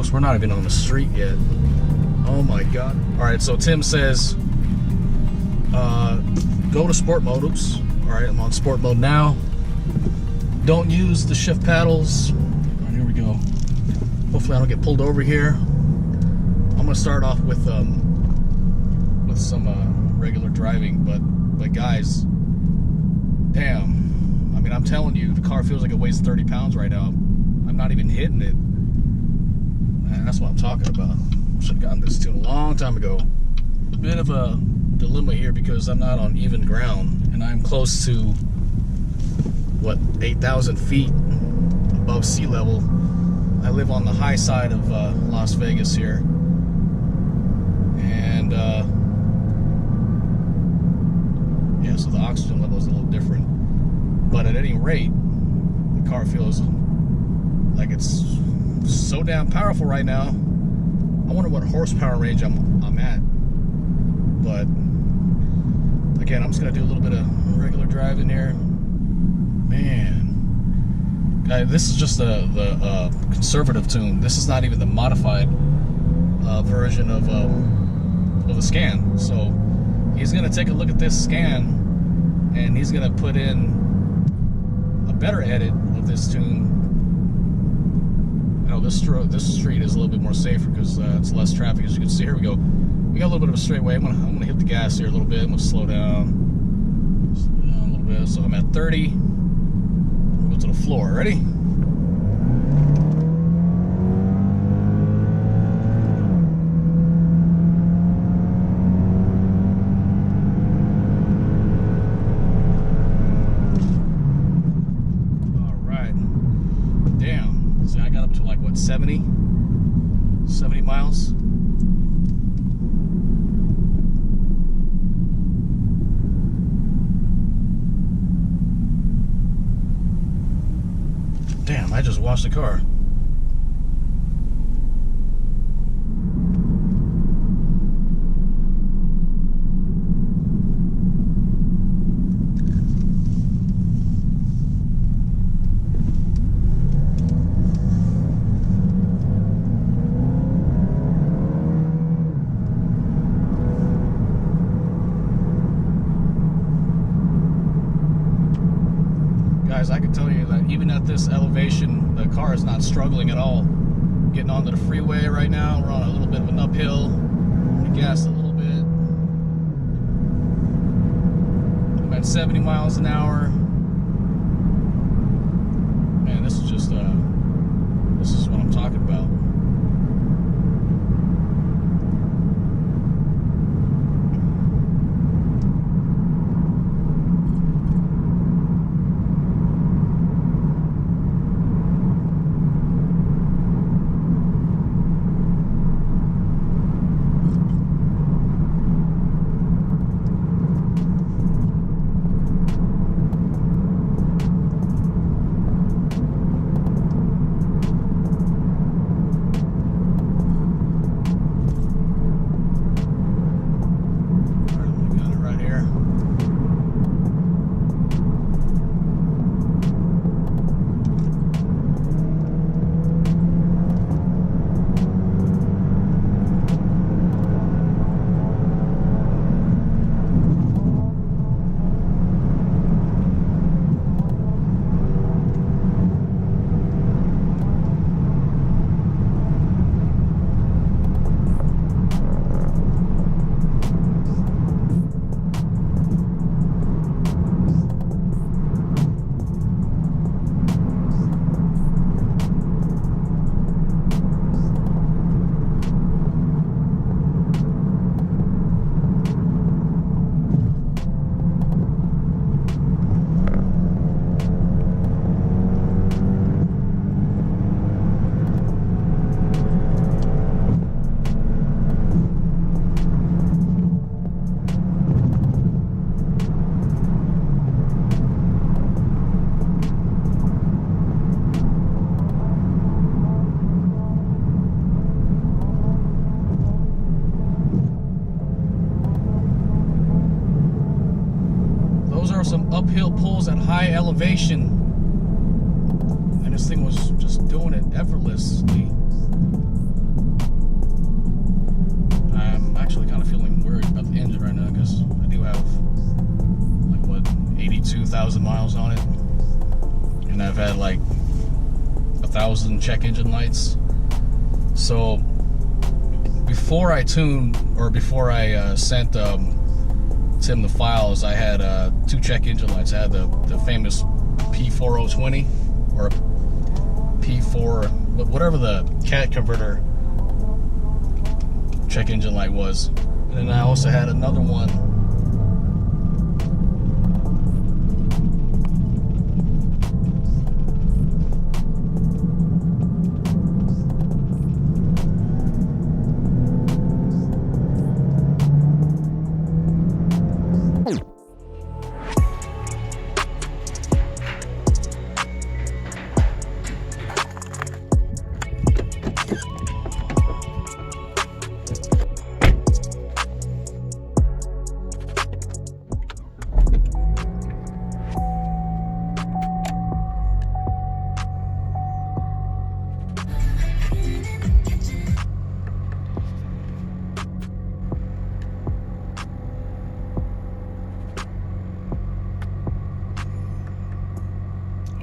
folks. We're not even on the street yet. Oh my God. All right, so Tim says, go to sport mode. Oops. All right, I'm on sport mode now. Don't use the shift paddles. All right, here we go. Hopefully I don't get pulled over here. I'm gonna start off with some regular driving, but guys, damn. I mean, I'm telling you, the car feels like it weighs 30 pounds right now. I'm not even hitting it. Man, that's what I'm talking about. Should have gotten this tune a long time ago. Bit of a dilemma here because I'm not on even ground, and I'm close to, what, 8,000 feet above sea level. I live on the high side of Las Vegas here. And, yeah, so the oxygen level is a little different. But at any rate, the car feels like it's so damn powerful right now. I wonder what horsepower range I'm at. But again, I'm just gonna do a little bit of regular driving here. Man, guys, this is just the conservative tune. This is not even the modified version of the scan. So he's gonna take a look at this scan, and he's gonna put in a better edit of this tune. You know, this street is a little bit more safer because it's less traffic, as you can see. Here we go. We got a little bit of a straightaway. I'm gonna hit the gas here a little bit. I'm gonna slow down a little bit. So I'm at 30. We'll go to the floor. Ready? All right. Damn. See, I got up to like what, 70 miles. Damn, I just washed the car. Guys, I can tell you that even at this elevation, the car is not struggling at all. Getting onto the freeway right now. We're on a little bit of an uphill. I'm gonna gas a little bit. I'm at 70 miles an hour. Man, this is just this is what I'm talking about. Some uphill pulls at high elevation, and this thing was just doing it effortlessly. kind of feeling worried about the engine right now because I do have like what 82,000 miles on it, and I've had like 1,000 check engine lights. So before I tuned, or before I sent Tim the files, I had 2 check engine lights. I had the famous P4020 or P4, whatever the cat converter check engine light was, and then I also had another one.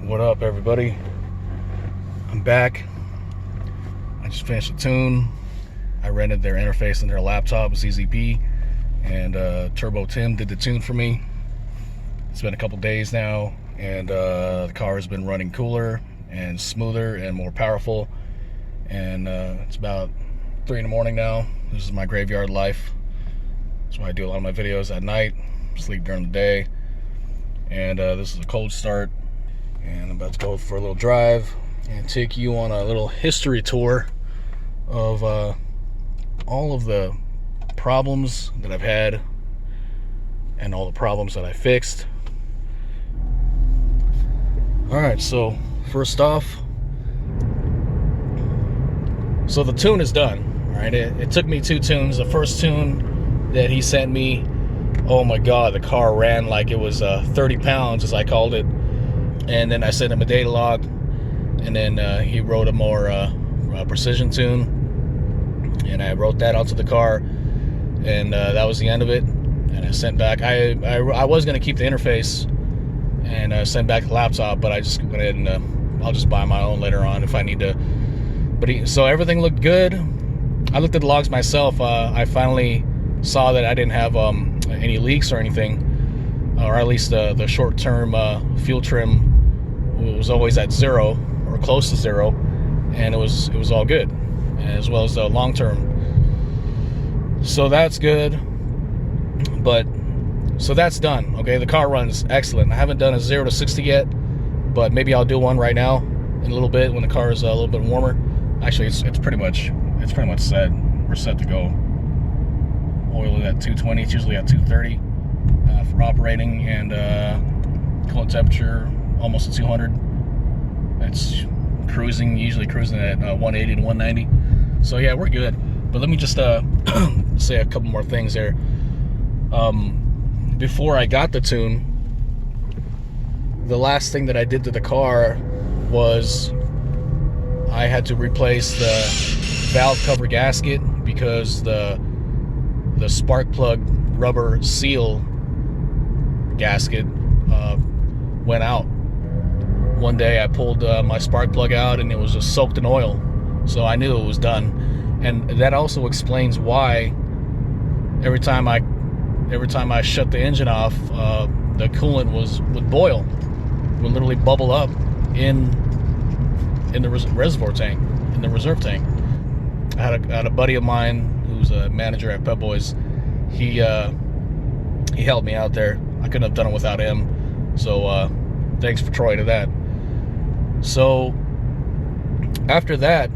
What up, everybody? I'm back. I just finished a tune. I rented their interface and their laptop, ZZP, and Turbo Tim did the tune for me. It's been a couple days now, and the car has been running cooler and smoother and more powerful. And it's about 3 in the morning now. This is my graveyard life. That's why I do a lot of my videos at night, sleep during the day. And this is a cold start. And I'm about to go for a little drive and take you on a little history tour of all of the problems that I've had and all the problems that I fixed. Alright, so first off, so the tune is done. Alright, it took me 2 tunes. The first tune that he sent me, oh my god, the car ran like it was 30 pounds, as I called it. And then I sent him a data log, and then he wrote a more precision tune, and I wrote that onto the car, and that was the end of it. And I sent back, I was going to keep the interface and send back the laptop, but I just went ahead and I'll just buy my own later on if I need to. But so everything looked good. I looked at the logs myself. I finally saw that I didn't have any leaks or anything, or at least the short-term fuel trim was always at 0 or close to 0, and it was all good, as well as the long term. So that's good. But so that's done. Okay, the car runs excellent. I haven't done a 0 to 60 yet, but maybe I'll do one right now in a little bit when the car is a little bit warmer. Actually, it's pretty much set. We're set to go. Oil is at 220. It's usually at 230 for operating, and coolant temperature almost at 200. It's cruising, usually cruising at 180 to 190. So yeah, we're good. But let me just say a couple more things there. Before I got the tune, the last thing that I did to the car was I had to replace the valve cover gasket because the spark plug rubber seal gasket went out. One day I pulled my spark plug out and it was just soaked in oil, so I knew it was done. And that also explains why every time I shut the engine off, the coolant would boil, would literally bubble up in the reservoir tank, in the reserve tank. I had a buddy of mine who's a manager at Pep Boys. He helped me out there. I couldn't have done it without him. So thanks for Troy to that. So after that,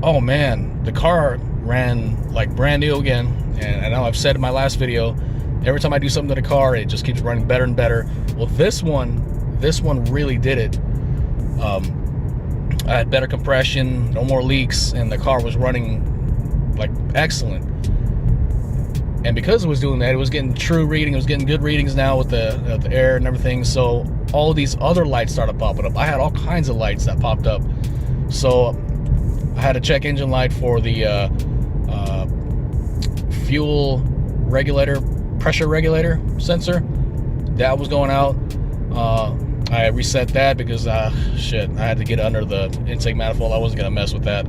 oh man, the car ran like brand new again. And I know I've said in my last video, every time I do something to the car, it just keeps running better and better. Well, this one really did it. I had better compression, no more leaks, and the car was running like excellent. And because it was doing that, it was getting true reading, it was getting good readings now with the air and everything. So all these other lights started popping up. I had all kinds of lights that popped up. So I had a check engine light for the fuel regulator, pressure regulator sensor, that was going out. I reset that because shit, I had to get under the intake manifold. I wasn't gonna mess with that,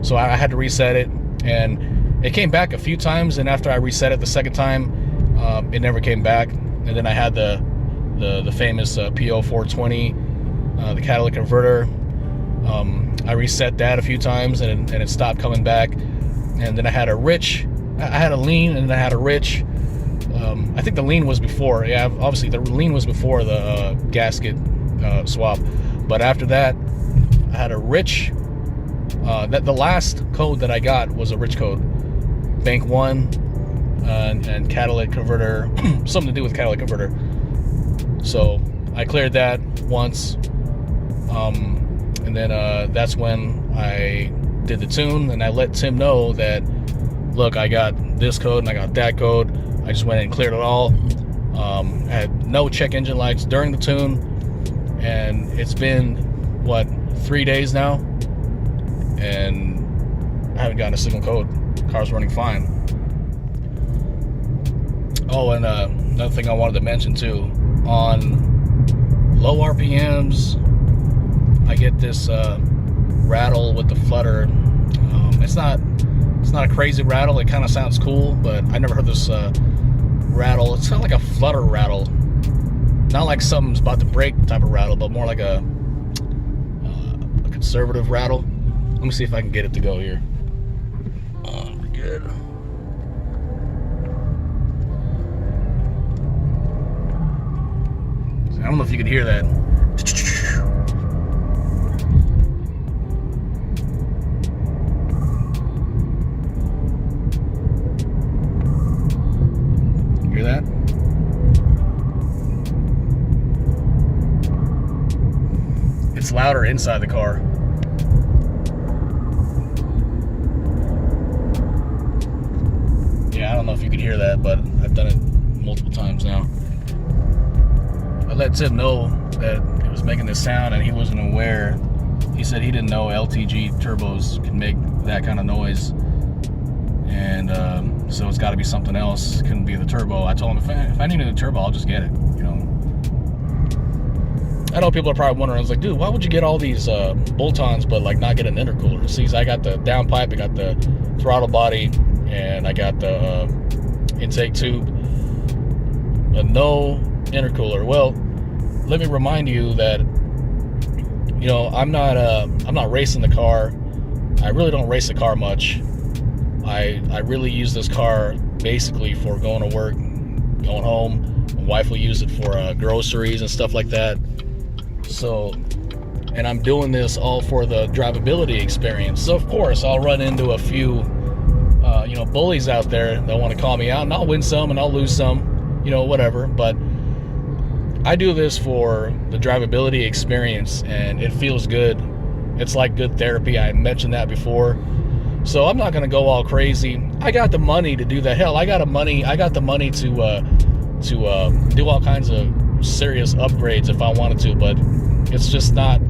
so I had to reset it, and it came back a few times. And after I reset it the second time, it never came back. And then I had the famous PO420, the catalytic converter. I reset that a few times, and it stopped coming back. And then I had a rich, I had a lean, and then I had a rich. I think the lean was before. Yeah, obviously the lean was before the gasket swap. But after that, I had a rich. The last code that I got was a rich code, bank 1, and catalytic converter, something to do with catalytic converter. So I cleared that once, and then that's when I did the tune, and I let Tim know that, look, I got this code and I got that code. I just went and cleared it all. I had no check engine lights during the tune, and it's been, what, 3 days now, and I haven't gotten a single code. Car's running fine. Oh, and another thing I wanted to mention too, on low RPMs, I get this rattle with the flutter. It's not a crazy rattle. It kind of sounds cool, but I never heard this rattle. It's kind of like a flutter rattle, not like something's about to break type of rattle, but more like a conservative rattle. Let me see if I can get it to go here. Pretty good. I don't know if you could hear that. Hear that? It's louder inside the car. Yeah, I don't know if you could hear that, but I've done it multiple times now. I let Tim know that it was making this sound, and he wasn't aware. He said he didn't know LTG turbos can make that kind of noise, and so it's got to be something else. It couldn't be the turbo. I told him if I need a new turbo, I'll just get it. You know. I know people are probably wondering. I was like, dude, why would you get all these bolt-ons but like not get an intercooler? See, I got the downpipe, I got the throttle body, and I got the intake tube, but no intercooler. Well, let me remind you that, you know, I'm not racing the car. I really don't race the car much. I really use this car basically for going to work, going home. My wife will use it for groceries and stuff like that. So, and I'm doing this all for the drivability experience. So of course I'll run into a few you know, bullies out there that want to call me out, and I'll win some and I'll lose some, you know, whatever. But I do this for the drivability experience, and it feels good. It's like good therapy. I mentioned that before. So I'm not going to go all crazy. I got the money to do that. Hell, I got the money to do all kinds of serious upgrades if I wanted to, but it's just not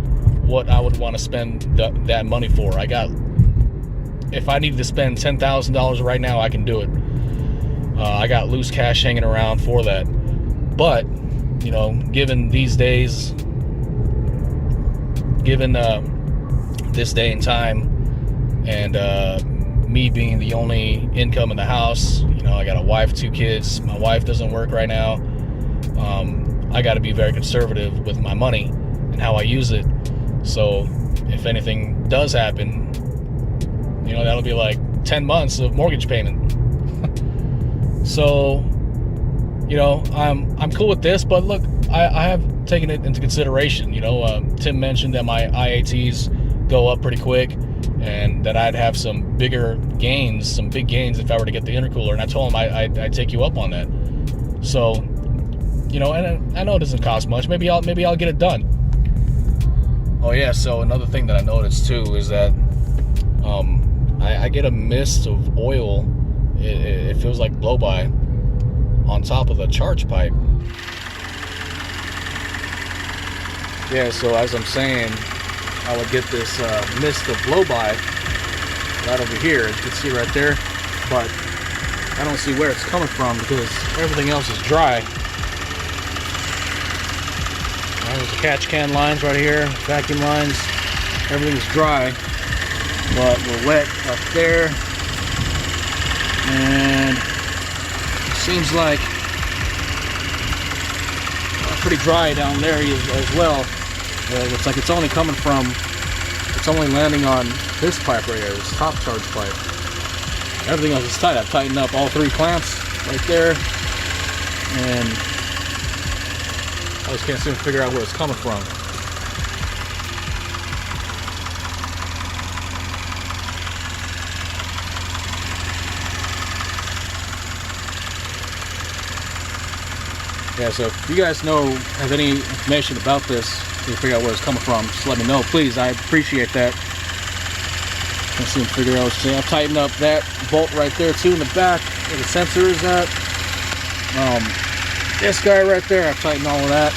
what I would want to spend that money for. If I needed to spend $10,000 right now, I can do it. I got loose cash hanging around for that. But, you know, given these days, given this day and time, and me being the only income in the house, you know, I got a wife, 2 kids. My wife doesn't work right now. I got to be very conservative with my money and how I use it. So if anything does happen, you know, that'll be like 10 months of mortgage payment. So, you know, I'm cool with this, but look, I have taken it into consideration. You know, Tim mentioned that my IATs go up pretty quick, and that I'd have some big gains if I were to get the intercooler. And I told him I'd take you up on that. So, you know, and I know it doesn't cost much. Maybe I'll get it done. Oh yeah. So another thing that I noticed too is that I get a mist of oil. It feels like blow by on top of the charge pipe. Yeah. So as I'm saying, I would get this mist of blow by right over here, as you can see right there. But I don't see where it's coming from because everything else is dry. There's the catch can lines right here, vacuum lines. Everything's dry, but we're wet up there. And it seems like pretty dry down there as well. Looks like it's only coming from, it's only landing on this pipe right here, this top charge pipe. Everything else is tight. I've tightened up all 3 clamps right there, and I just can't seem to figure out where it's coming from. Yeah, so if you guys have any information about this, you figure out where it's coming from, just let me know, please. I appreciate that. Let's see, figure out what I've tightened up that bolt right there too in the back where the sensor is at. This guy right there, I've tightened all of that.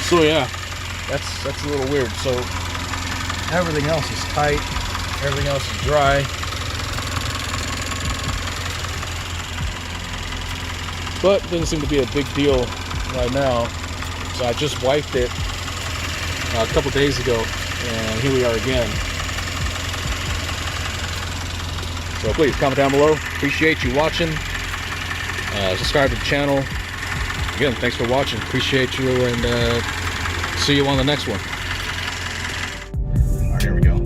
So yeah, that's a little weird. So everything else is tight, everything else is dry. But it doesn't seem to be a big deal right now. So I just wiped it a couple days ago, and here we are again. So please comment down below. Appreciate you watching. Subscribe to the channel. Again, thanks for watching. Appreciate you, and see you on the next one. All right, here we go.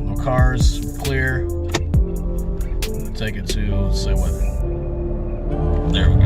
No cars, clear. Take it to, say what? There we go.